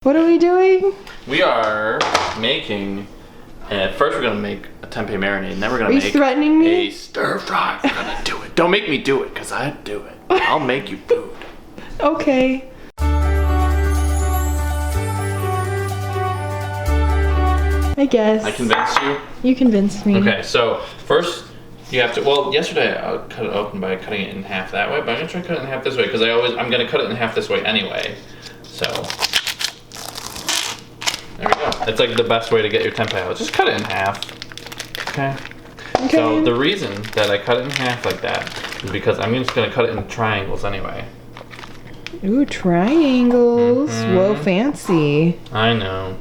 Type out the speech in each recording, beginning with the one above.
What are we doing? We are making, first we're going to make a tempeh marinade, and then we're going to make threatening me? a stir fry. We're going to do it. Don't make me do it, because I'd do it. I'll make you food. Okay. I guess. I convinced you? You convinced me. Okay, so first you have to, well, yesterday I cut it open by cutting it in half that way, but I'm going to try to cut it in half this way, because I'm going to cut it in half this way anyway. So, there we go. It's like the best way to get your tempeh out. Just cut it in half. Okay? So the reason that I cut it in half like that is because I'm just going to cut it in triangles anyway. Ooh, triangles. Whoa, fancy. I know.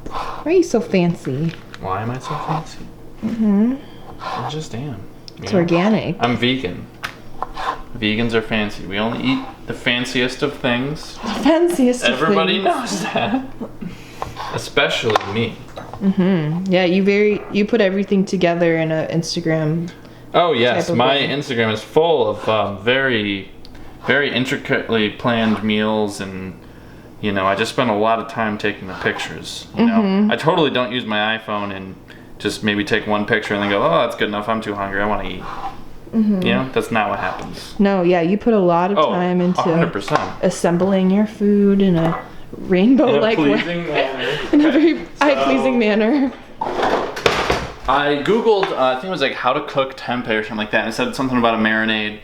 Why are you so fancy? Why am I so fancy? I just am. It's organic. I'm vegan. Vegans are fancy. We only eat the fanciest of things. The fanciest of Everybody things. knows that. Especially me. Yeah, you put everything together in an Instagram. Oh yes, type of my way. Instagram is full of very, very intricately planned meals, and you know, I just spend a lot of time taking the pictures. You know, I totally don't use my iPhone and just maybe take one picture and then go, oh, that's good enough. I'm too hungry. I want to eat. You know, that's not what happens. No, yeah, you put a lot of time into 100%. assembling your food in a rainbow-like In a way. pleasing manner. In a very eye-pleasing manner. I googled, I think it was like how to cook tempeh or something like that, and it said something about a marinade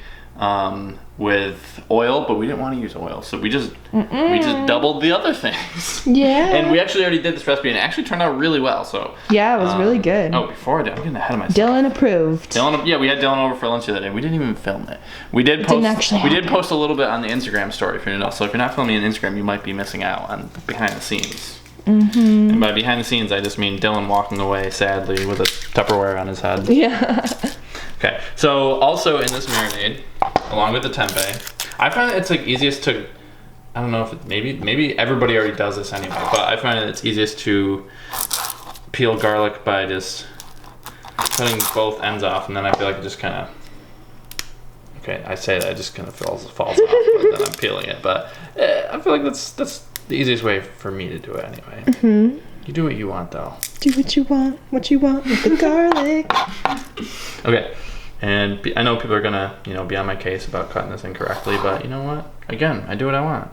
with oil, but we didn't want to use oil, so we just doubled the other things. Yeah. And we actually already did this recipe, and it actually turned out really well. So Yeah, it was really good. Oh, before I did, I'm getting ahead of myself. Dylan approved. Yeah, we had Dylan over for lunch the other day. We didn't even film it. We did post a little bit on the Instagram story for you to know. So if you're not filming on Instagram, you might be missing out on behind the scenes. And by behind the scenes, I just mean Dylan walking away sadly with a Tupperware on his head. Yeah. Okay, so also in this marinade, along with the tempeh, I find that it's like easiest to, I don't know if it, maybe everybody already does this anyway, but I find that it's easiest to peel garlic by just cutting both ends off, and then I feel like it just kind of, okay, I say that, it just kind of falls off, but then I'm peeling it, but I feel like that's the easiest way for me to do it anyway. You do what you want though. Do what you want with the garlic. Okay, and I know people are gonna, be on my case about cutting this incorrectly, but you know what? Again, I do what I want.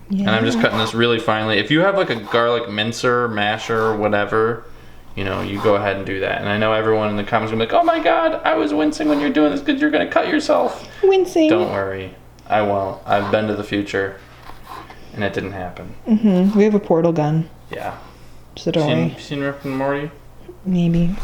Yeah. And I'm just cutting this really finely. If you have like a garlic mincer, masher, whatever, you go ahead and do that. And I know everyone in the comments will be like, oh my god, I was wincing when you're doing this because you're gonna cut yourself. Wincing. Don't worry, I won't. I've been to the future, and it didn't happen. We have a portal gun. Yeah. So don't worry. Seen Rick and Morty? Maybe.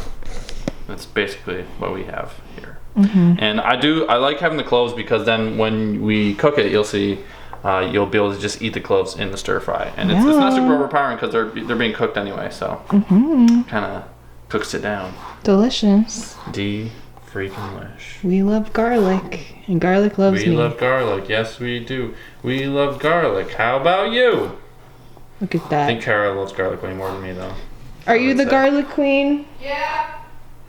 That's basically what we have here. And I like having the cloves because then when we cook it, you'll see, you'll be able to just eat the cloves in the stir fry. And it's not super overpowering because they're being cooked anyway, so kind of cooks it down. Delicious. Freaking-lish. We love garlic, and garlic loves me. We love garlic. Yes, we do. We love garlic. How about you? Look at that. I think Kara loves garlic way more than me, though. Are you the garlic queen? Yeah.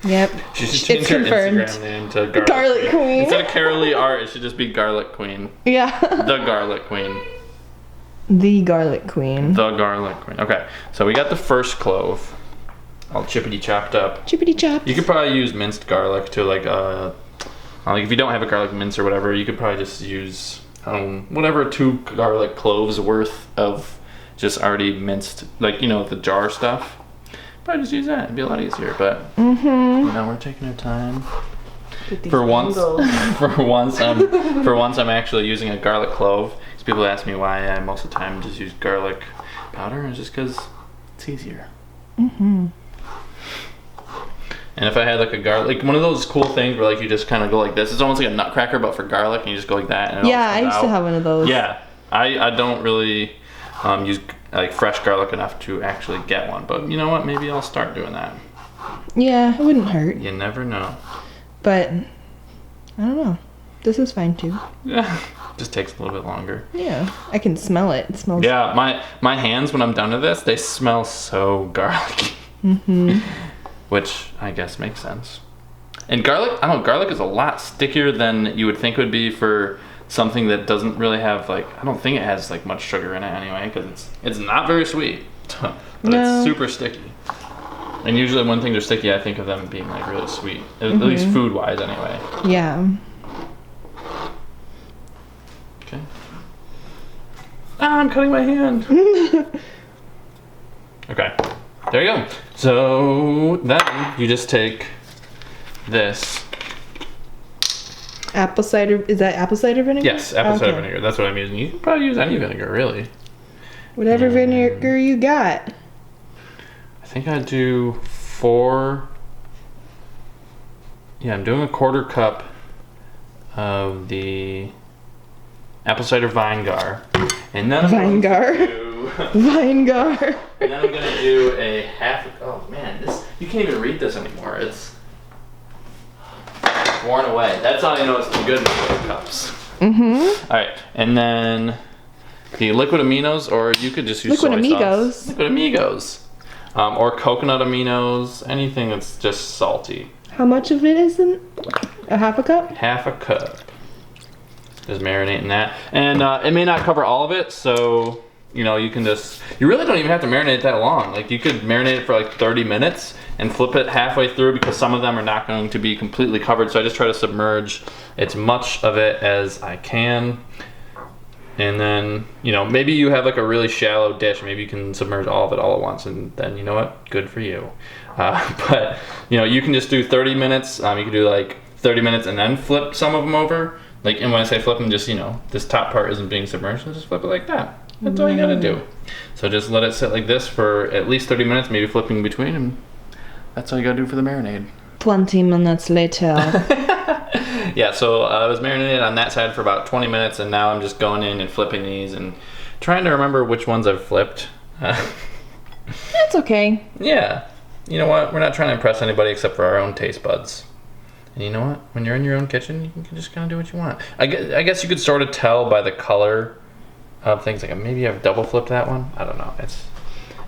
Yep. She should change her Instagram name to Garlic Queen. Instead of Carolee Art, it should just be Garlic Queen. Yeah. The Garlic Queen. The garlic queen. The Garlic Queen. Okay, so we got the first clove, all chippity chopped up. Chippity chop. You could probably use minced garlic to like if you don't have a garlic mince or whatever, you could probably just use whatever 2 garlic cloves worth of just already minced, like the jar stuff. Probably just use that. It'd be a lot easier, but we're taking our time. For once, I'm actually using a garlic clove. Because people ask me why I most of the time just use garlic powder, and it's just because it's easier. And if I had like a garlic, like one of those cool things where like you just kind of go like this, it's almost like a nutcracker but for garlic, and you just go like that. And I used to have one of those. Yeah, I don't really use like fresh garlic enough to actually get one, but you know what? Maybe I'll start doing that. Yeah, it wouldn't hurt. You never know. But I don't know. This is fine too. Yeah, just takes a little bit longer. Yeah, I can smell it. It smells. Yeah, my hands when I'm done with this, they smell so garlicky. Which I guess makes sense. And garlic, I don't know, garlic is a lot stickier than you would think it would be for something that doesn't really have like, I don't think it has like much sugar in it anyway, because it's not very sweet, but it's super sticky. And usually when things are sticky, I think of them being like really sweet, at least food wise anyway. Yeah. Okay. Ah, I'm cutting my hand. Okay, there you go. So then you just take this. Apple cider, is that apple cider vinegar? Yes, apple cider vinegar. That's what I'm using. You can probably use any vinegar, really. Whatever vinegar you got. I think I do 4. Yeah, I'm doing a 1/4 cup of the apple cider vinegar. And then I'm Vinegar. Vinegar. And then I'm gonna do a half. Oh man, this, you can't even read this anymore. It's worn away. That's how you know it's good in the cups. All right, and then the liquid aminos, or you could just use Liquid soy amigos. sauce. Liquid amigos, or coconut aminos. Anything that's just salty. How much of it is in a half a cup? Half a cup. Just marinating that, and it may not cover all of it, so you know you can just. You really don't even have to marinate it that long. Like you could marinate it for like 30 minutes and flip it halfway through, because some of them are not going to be completely covered. So I just try to submerge as much of it as I can. And then, you know, maybe you have like a really shallow dish. Maybe you can submerge all of it all at once, and then you know what? Good for you. But you know, you can just do 30 minutes. You can do like 30 minutes and then flip some of them over. Like, and when I say flip them, just, you know, this top part isn't being submerged, so just flip it like that. That's all you gotta do. So just let it sit like this for at least 30 minutes, maybe flipping in between, and that's all you gotta do for the marinade. 20 minutes later. Yeah, so I was marinated on that side for about 20 minutes, and now I'm just going in and flipping these and trying to remember which ones I've flipped. That's okay. Yeah. You know what? We're not trying to impress anybody except for our own taste buds. And you know what? When you're in your own kitchen, you can just kind of do what you want. I guess you could sort of tell by the color of things. Like maybe I've double flipped that one. I don't know. It's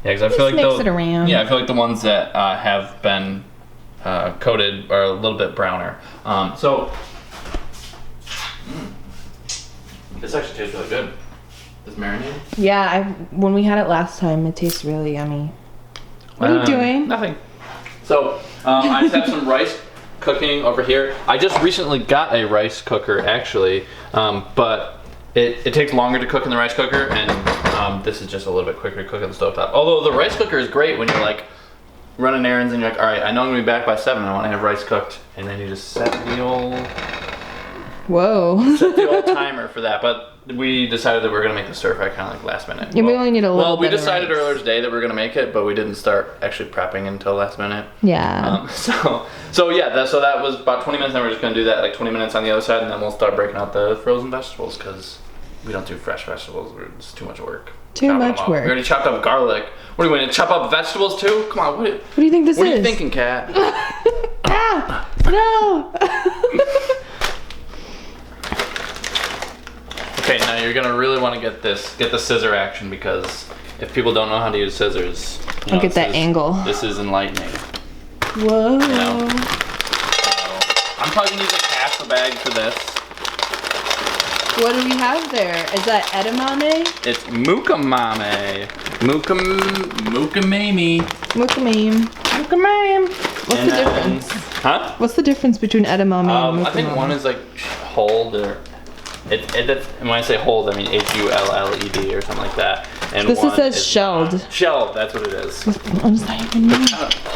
because I feel like mix it around. Yeah, I feel like the ones that have been coated are a little bit browner. This actually tastes really good. This marinade. Yeah, when we had it last time, it tastes really yummy. What are you doing? Nothing. So I just have some rice cooking over here. I just recently got a rice cooker actually, but it takes longer to cook in the rice cooker, and this is just a little bit quicker to cook on the stovetop. Although the rice cooker is great when you're like running errands and you're like, all right, I know I'm gonna be back by 7. I want to have rice cooked, and then you just set the old timer for that. But we decided that we were gonna make the stir fry kind of like last minute. Yeah, we only need a little. Well, we bit of decided rice. earlier today that we were gonna make it, but we didn't start actually prepping until last minute. Yeah. So yeah, so that was about 20 minutes. Then we're just gonna do that like 20 minutes on the other side, and then we'll start breaking out the frozen vegetables, because we don't do fresh vegetables. It's too much work. Too much work. We already chopped up garlic. What are we gonna chop up vegetables too? Come on, what do you think this is? What are you thinking, Kat? Ah! No! Okay, now you're gonna really want to get the scissor action, because if people don't know how to use scissors, I'll get that angle. This is enlightening. Whoa. You know? So, I'm probably gonna use like half the bag for this. What do we have there? Is that edamame? It's mukamame. Mukamame. Mukamame. Mukamame. What's the difference? Huh? What's the difference between edamame and mukamame? I think one is like hold, or and when I say hold, I mean HULLED or something like that. And this one says is shelled. Shelled, that's what it is. What does that even mean?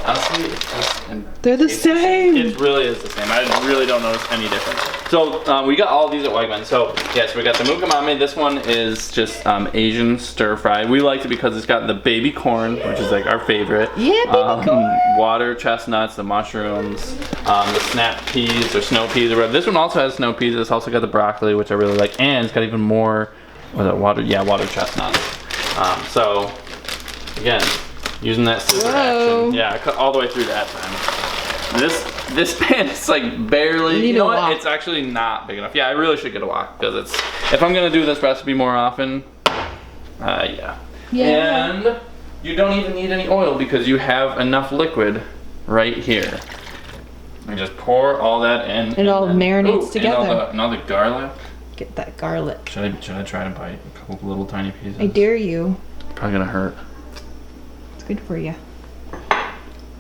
Honestly, it's just, They're the same. It really is the same. I really don't notice any difference. So we got all of these at Wegmans. So yes, we got the mukamame. This one is just Asian stir fry. We liked it because it's got the baby corn, which is like our favorite. Yeah, baby corn. Water chestnuts, the mushrooms, the snap peas or snow peas or whatever. This one also has snow peas. It's also got the broccoli, which I really like, and it's got even more. Water chestnuts. So again, using that scissor action. Yeah, I cut all the way through that time. This pan is like barely, you know what? It's actually not big enough. Yeah, I really should get a wok, because it's, if I'm gonna do this recipe more often, yeah. And you don't even need any oil, because you have enough liquid right here. You just pour all that in. It all marinates together. And all the garlic. Get that garlic. Should I try to bite a couple little tiny pieces? I dare you. Probably gonna hurt. It's good for you.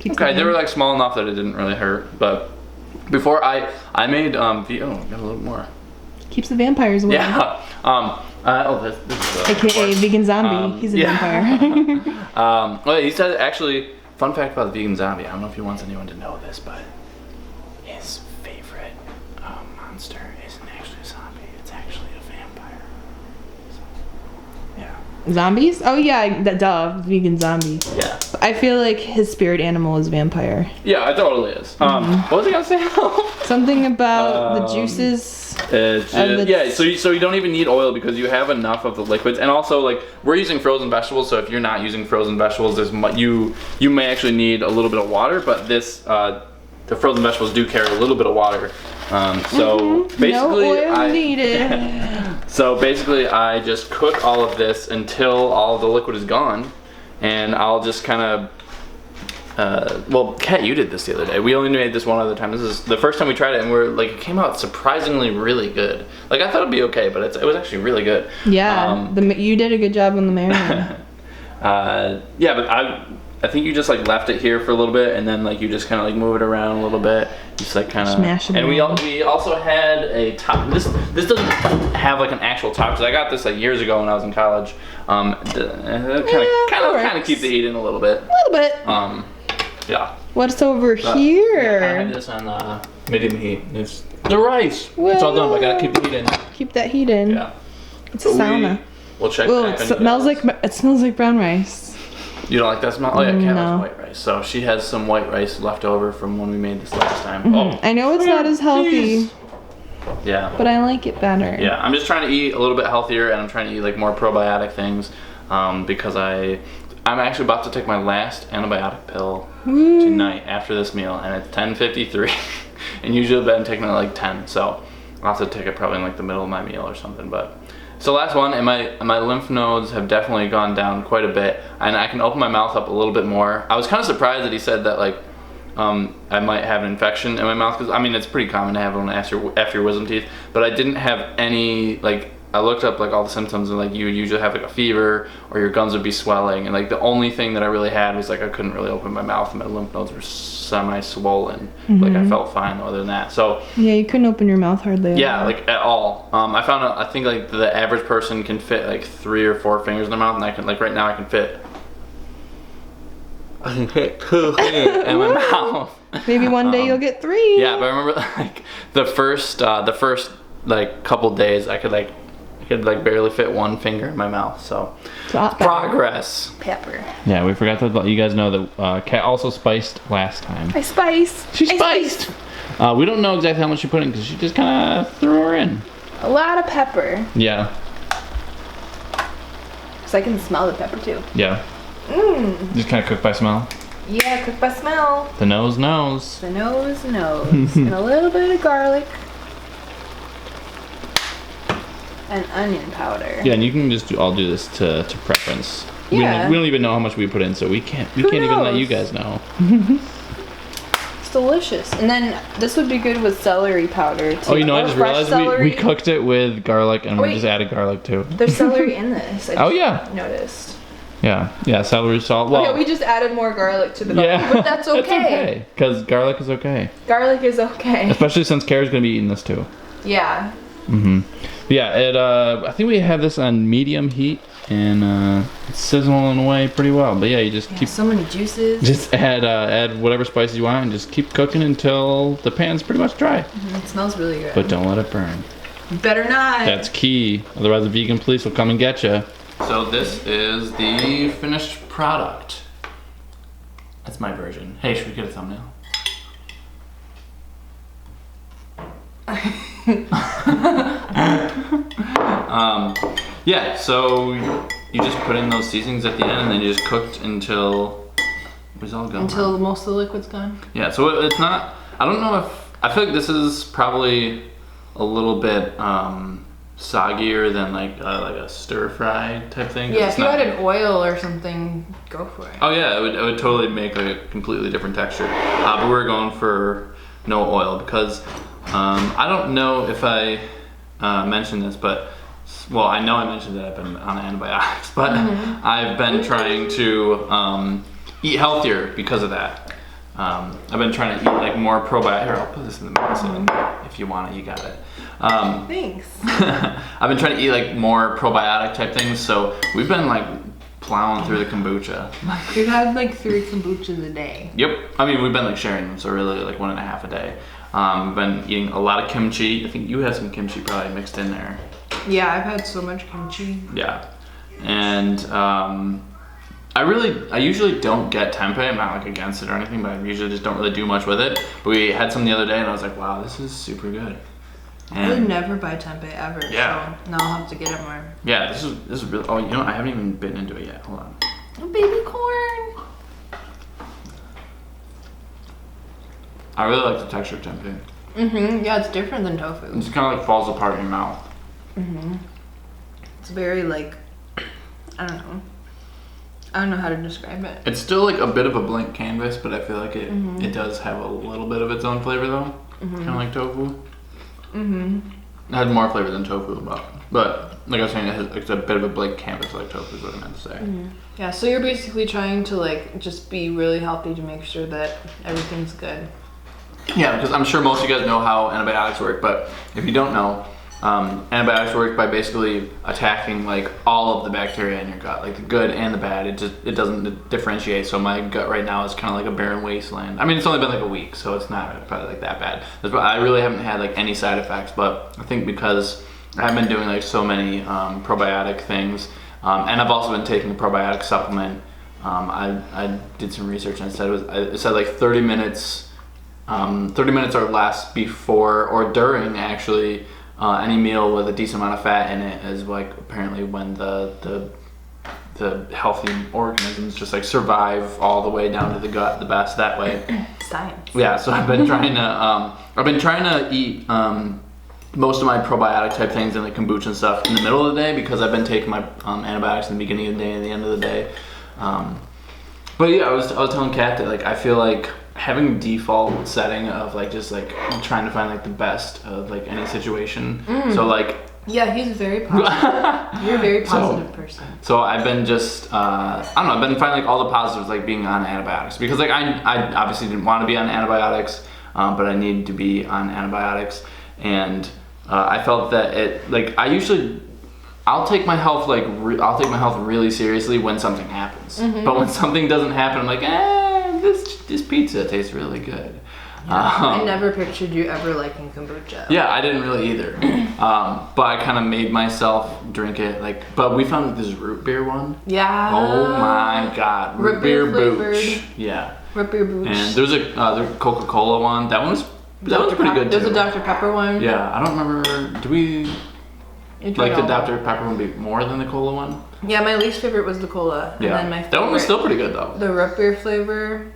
Okay, they were like small enough that it didn't really hurt. But before I made oh, got a little more. Keeps the vampires away. Yeah. This is AKA vegan zombie. He's a vampire. Well, he said actually. Fun fact about the vegan zombie. I don't know if he wants anyone to know this, but his favorite monster isn't actually a zombie. It's actually a vampire. So, yeah. Zombies? Oh yeah, duh. Vegan zombie. Yeah. I feel like his spirit animal is vampire. Yeah, it totally is. What was I gonna say? Something about the juices. Yeah, so you don't even need oil because you have enough of the liquids, and also like we're using frozen vegetables. So if you're not using frozen vegetables, you may actually need a little bit of water, but the frozen vegetables do carry a little bit of water. So basically, no oil needed. So basically, I just cook all of this until all of the liquid is gone, and I'll just kind of. Well, Kat, you did this the other day. We only made this one other time. This is the first time we tried it, and it came out surprisingly really good. Like I thought it'd be okay, but it was actually really good. Yeah, you did a good job on the marinade. Yeah, but I think you just like left it here for a little bit, and then like you just kind of like move it around a little bit, just like kind of smash it. And we also had a top. This doesn't have like an actual top because I got this like years ago when I was in college. Kind of keep the heat in a little bit. A little bit. Yeah. What's over here? I had this on medium heat. It's the rice. Whoa. It's all done, but I gotta keep the heat in. Keep that heat in. Yeah. It's a sauna. We'll check. Well, it smells like brown rice. You don't like that smell? Oh yeah, Kat No. likes white rice. So she has some white rice left over from when we made this last time. Oh, I know it's not as healthy. Yeah. But I like it better. Yeah, I'm just trying to eat a little bit healthier, and I'm trying to eat like more probiotic things, because I'm actually about to take my last antibiotic pill tonight after this meal, and it's 10:53, and usually I've been taking it at like 10, so I'll have to take it probably in like the middle of my meal or something. But it's the last one, and my lymph nodes have definitely gone down quite a bit, and I can open my mouth up a little bit more. I was kind of surprised that he said that like I might have an infection in my mouth, because I mean it's pretty common to have one after your wisdom teeth, but I didn't have any like. I looked up like all the symptoms, and like you would usually have like a fever or your gums would be swelling, and like the only thing that I really had was like I couldn't really open my mouth and my lymph nodes were semi-swollen. Like I felt fine other than that. So yeah, you couldn't open your mouth hardly. Yeah, like at all. I found out, I think like the average person can fit like 3 or 4 fingers in their mouth, and I can like right now I can fit 2 fingers in my mouth. Maybe one day you'll get 3. Yeah, but I remember like the first like couple days I could barely fit 1 finger in my mouth. So progress. Pepper. Yeah, we forgot to let you guys know that Kat also spiced last time. I spiced. She spiced. We don't know exactly how much she put in because she just kind of threw her in. A lot of pepper. Yeah. So I can smell the pepper too. Yeah. Just kind of cook by smell. Yeah, cook by smell. The nose knows. The nose knows. And a little bit of garlic. And onion powder. Yeah, and you can just all do this to preference. Yeah. We don't even know how much we put in, so we can't even let you guys know. It's delicious. And then this would be good with celery powder too. Oh, I just realized we cooked it with garlic, and we just added garlic too. There's celery in this. I noticed. Yeah, celery, salt. Well, we just added more garlic to the garlic, but that's okay. Because garlic is okay. Garlic is okay. Especially since Kara's gonna be eating this too. Yeah. Yeah, I think we have this on medium heat, and it's sizzling away pretty well. But yeah, you just keep so many juices. Just add whatever spices you want, and just keep cooking until the pan's pretty much dry. It smells really good. But don't let it burn. Better not. That's key. Otherwise, the vegan police will come and get you. So this is the finished product. That's my version. Hey, should we get a thumbnail? Yeah, so you just put in those seasonings at the end, and then you just cooked until it was all gone. Until most of the liquid's gone? Yeah, so it's not, I don't know if, I feel like this is probably a little bit soggier than like a stir fry type thing. Yeah, if you added oil or something, go for it. Oh yeah, it would totally make like a completely different texture. But we're going for no oil because I don't know if I mentioned this, but well, I know I mentioned that I've been on antibiotics, but I've been trying to eat healthier because of that. I've been trying to eat like more probiotic. Here, I'll put this in the middle, so if you want it, you got it. Thanks. I've been trying to eat like more probiotic type things, so we've been like plowing through the kombucha. We've had like 3 kombuchas a day. Yep. I mean, we've been like sharing them, so really like 1.5 a day. We've been eating a lot of kimchi. I think you have some kimchi probably mixed in there. Yeah, I've had so much kimchi. Yeah. And I usually don't get tempeh. I'm not like against it or anything, but I usually just don't really do much with it. But we had some the other day and I was like, wow, this is super good. I would never buy tempeh ever. Yeah. So now I'll have to get it more. Yeah, this is really, oh, you know, I haven't even bitten into it yet. Hold on. Oh, baby corn. I really like the texture of tempeh. Yeah, it's different than tofu. It just kind of like falls apart in your mouth. It's very like, I don't know how to describe it. It's still like a bit of a blank canvas, but I feel like it does have a little bit of its own flavor though. Kind of like tofu. It had more flavor than tofu, but like I was saying, it's a bit of a blank canvas like tofu is what I meant to say. Yeah, so you're basically trying to like just be really healthy to make sure that everything's good. Yeah, because I'm sure most of you guys know how antibiotics work, but if you don't know, antibiotics work by basically attacking like all of the bacteria in your gut, like the good and the bad. It doesn't differentiate. So my gut right now is kind of like a barren wasteland. I mean, it's only been like a week, so it's not probably like that bad. I really haven't had like any side effects, but I think because I've been doing like so many probiotic things, and I've also been taking a probiotic supplement. I did some research and it said like 30 minutes. 30 minutes or less before or during actually any meal with a decent amount of fat in it is like apparently when the healthy organisms just like survive all the way down to the gut the best that way. Science. Yeah, so I've been trying to eat most of my probiotic type things and the kombucha and stuff in the middle of the day because I've been taking my antibiotics in the beginning of the day and the end of the day. But yeah, I was telling Kat that like I feel like having default setting of like just like trying to find like the best of like any situation. So like yeah, he's very positive. You're a very positive person. So I've been just I don't know, I've been finding like all the positives like being on antibiotics because like I obviously didn't want to be on antibiotics, but I needed to be on antibiotics, and I felt that it like I'll take my health really seriously when something happens. But when something doesn't happen, I'm like, this pizza tastes really good. I never pictured you ever liking kombucha. Yeah, I didn't really either. But I kind of made myself drink it. But we found this root beer one. Yeah. Oh my god, root beer booch. Yeah. Root beer booch. And there's a Coca-Cola one. That one's pretty good too. There's a Dr. Pepper one. Yeah, I don't remember. Do we like the Dr. Pepper one be more than the cola one? Yeah, my least favorite was the cola. And then my favorite, that one was still pretty good though. The root beer flavor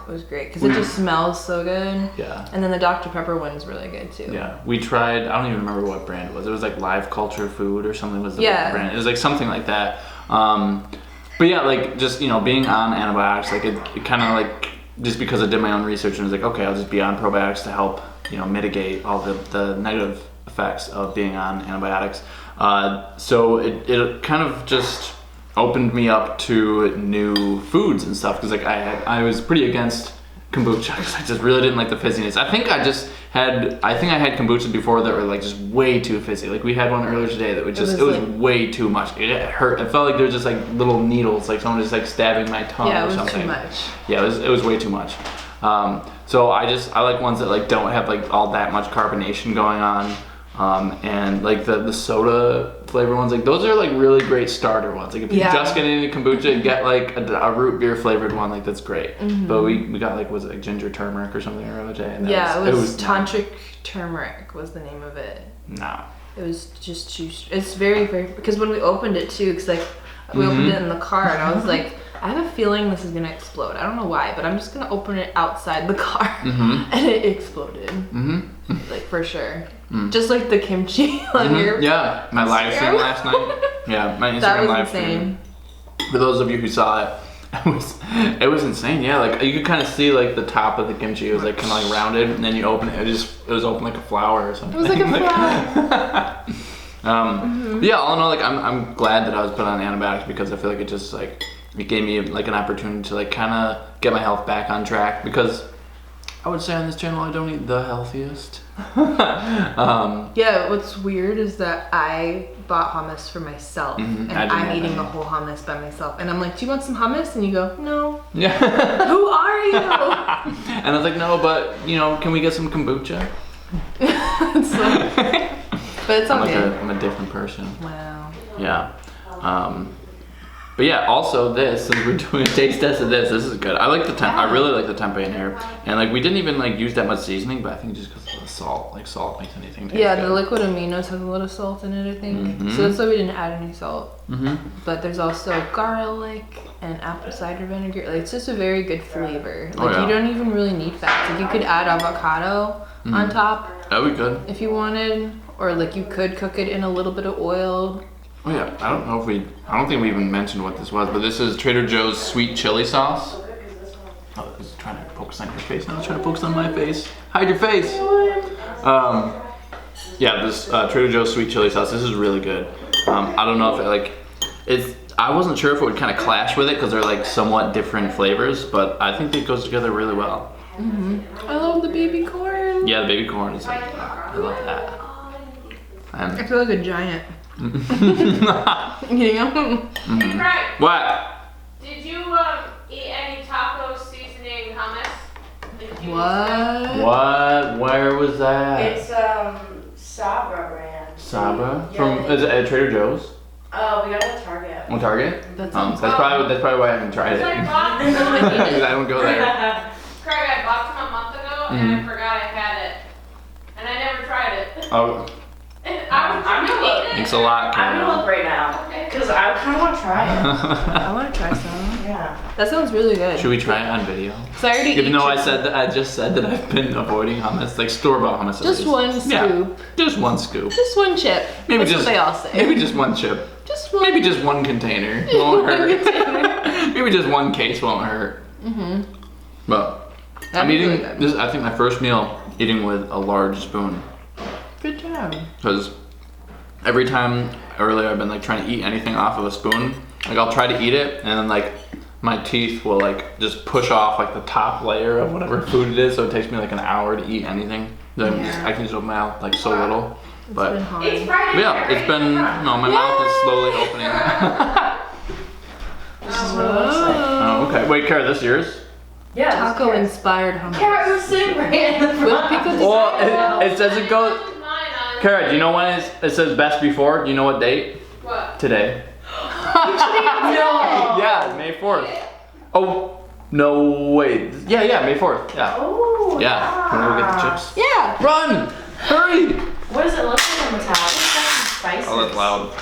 was great because it just smells so good. Yeah. And then the Dr. Pepper one's really good too. Yeah. We tried, I don't even remember what brand it was. It was like Live Culture Food or something was the brand. It was like something like that. But yeah, like just, being on antibiotics, like it kind of like, just because I did my own research and was like, okay, I'll just be on probiotics to help, mitigate all the negative effects of being on antibiotics. So it kind of just opened me up to new foods and stuff because like I was pretty against kombucha because I just really didn't like the fizziness. I think I had kombucha before that were like just way too fizzy. Like we had one earlier today that was just it was way too much. It hurt. It felt like there was just like little needles, like someone just like stabbing my tongue or something. Yeah, it was too much. Yeah, it was way too much. So I like ones that like don't have like all that much carbonation going on. And like the soda flavor ones, like those are like really great starter ones. Like if you're just getting into kombucha, get like a root beer flavored one, like that's great. But we got like, was it like ginger turmeric or something the other day? And it was tantric turmeric was the name of it. No. It was just too, it's very, very, because when we opened it too, because like we opened it in the car and I was like, I have a feeling this is going to explode. I don't know why, but I'm just going to open it outside the car. And it exploded. Like, for sure. Just like the kimchi on your Yeah, my live stream last night. Yeah, my Instagram that was live insane. stream. For those of you who saw it, It was insane. Yeah, like you could kind of see like the top of the kimchi. It was like kind of like rounded, and then you open it. It was open like a flower or something. It was like a flower. Yeah, all in all, like I'm glad that I was put on antibiotics because I feel like it just like it gave me like an opportunity to like kind of get my health back on track because I would say on this channel I don't eat the healthiest. Yeah, what's weird is that I bought hummus for myself and I'm eating the whole hummus by myself. And I'm like, do you want some hummus? And you go, no. Yeah. Who are you? And I was like, no, but you know, can we get some kombucha? It's like, but it's all good. I'm a different person. Wow. Yeah. But yeah, also this, since we're doing a taste test of this is good. I like the tempeh. I really like the tempeh in here. And like we didn't even like use that much seasoning, but I think just because of the salt, like salt makes anything taste good. The liquid aminos has a lot of salt in it, I think. So that's why we didn't add any salt. But there's also garlic and apple cider vinegar. Like it's just a very good flavor. Like you don't even really need fats. Like you could add avocado on top. That'd be good. If you wanted. Or like you could cook it in a little bit of oil. Oh yeah, I don't think we even mentioned what this was, but this is Trader Joe's sweet chili sauce. Oh, it's trying to focus on your face now. It's trying to focus on my face. Hide your face. Yeah, this Trader Joe's sweet chili sauce. This is really good. I don't know if I wasn't sure if it would kind of clash with it because they're like somewhat different flavors, but I think it goes together really well. I love the baby corn. Yeah, the baby corn is like, I love that. I feel like a giant. You know? Right. What? Did you eat any taco seasoning hummus? What? Where was that? It's Sabra brand. Sabra? Yeah, Is it at Trader Joe's? Oh, we got it at Target. On Target? That That's sounds probably why I haven't tried it. Because I don't go there. Craig, I bought some a month ago and I forgot I had it. And I never tried it. Oh, I'm gonna eat it. thanks a lot, I'm gonna Carol. look right now. Because I kind of want to try it. I want to try some. Yeah. That sounds really good. Should we try it on video? So I already Even eat though I chicken. just said that I've been avoiding hummus, like store-bought hummus. at Just least. one scoop. Yeah, just one scoop. Just one chip. Maybe That's just what they all say. Maybe just one chip. Just one. Maybe just one container. Won't hurt. Maybe just one case won't hurt. But I'm eating really good. this. I think my first meal eating with a large spoon. Good job. Because every time earlier I've been like trying to eat anything off of a spoon, like I'll try to eat it and then like my teeth will like just push off like the top layer of whatever food it is, so it takes me like an hour to eat anything. Then I can just open my mouth like so little. It's But been hard. It's Friday. yeah, it's been my mouth is slowly opening. This is what it looks like. Oh, okay. Wait, Kara, this yours? Yeah. Taco inspired hummus. Carrot was sitting right in the With front. pickles. Well, it says it goes. This is mine on. Kara, do you know when it says best before? Do you know what date? What? Today. No. Yeah, May 4th. Oh, no, wait. Yeah, May 4th. Yeah. Oh. Yeah. Wanna go get the chips? Yeah. Run! Hurry! What does it look like on the top? It's got some spices. Oh, that's loud.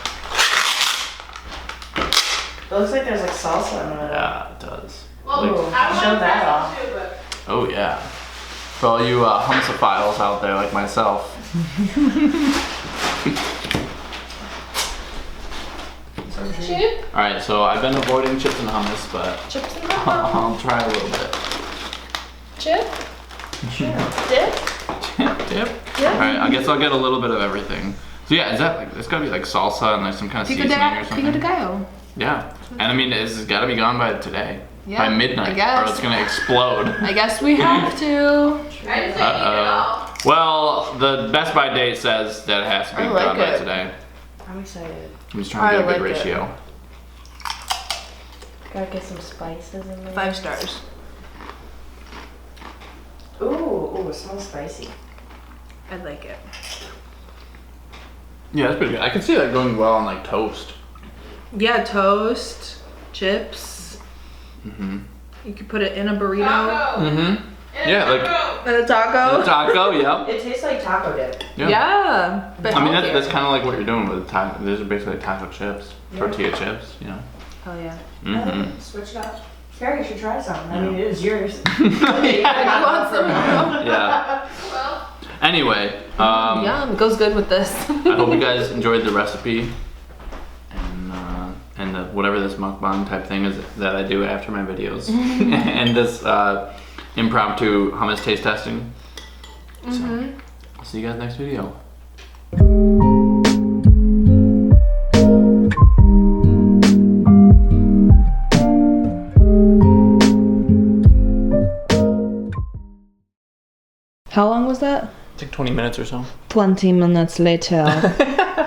It looks like there's like salsa in it. Yeah, it does. Well, Ooh, I show want that that off. too, but Oh, yeah. For all you humsophiles out there like myself. Chip. Alright, so I've been avoiding chips and hummus, but Chips and hummus. I'll try a little bit. Chip. Dip. Dip? Alright, I guess I'll get a little bit of everything. So yeah, is that like, it's gotta be like salsa and like some kind of Pico seasoning or de something? gallo. Yeah. And I mean, it's gotta be gone by today. Yeah, by midnight. I guess. Or it's gonna explode. I guess we have to. I just didn't eat it all. Well, the Best By date says that it has to be I like done by it. today. I'm excited. I'm just trying to get a I good like it. ratio. Gotta get some spices in there. 5 stars. Ooh, it smells spicy. I like it. Yeah, that's pretty good. I can see that going well on like toast. Yeah, toast, chips. You could put it in a burrito. Taco. Mm-hmm. Yeah, like And a taco. a taco, yeah. It tastes like taco dip. Yeah. But I mean, healthier. that's kind of like what you're doing with taco. These are basically taco chips, tortilla chips, you know. Hell yeah. Mm-hmm. Switch it up. Carrie, you should try some. I mean, it is yours. I do want some. Yeah. Well, Anyway, Yum. It goes good with this. I hope you guys enjoyed the recipe. and whatever this mukbang type thing is that I do after my videos, and this impromptu hummus taste testing. So, I'll see you guys next video. How long was that? It's like 20 minutes or so. 20 minutes later.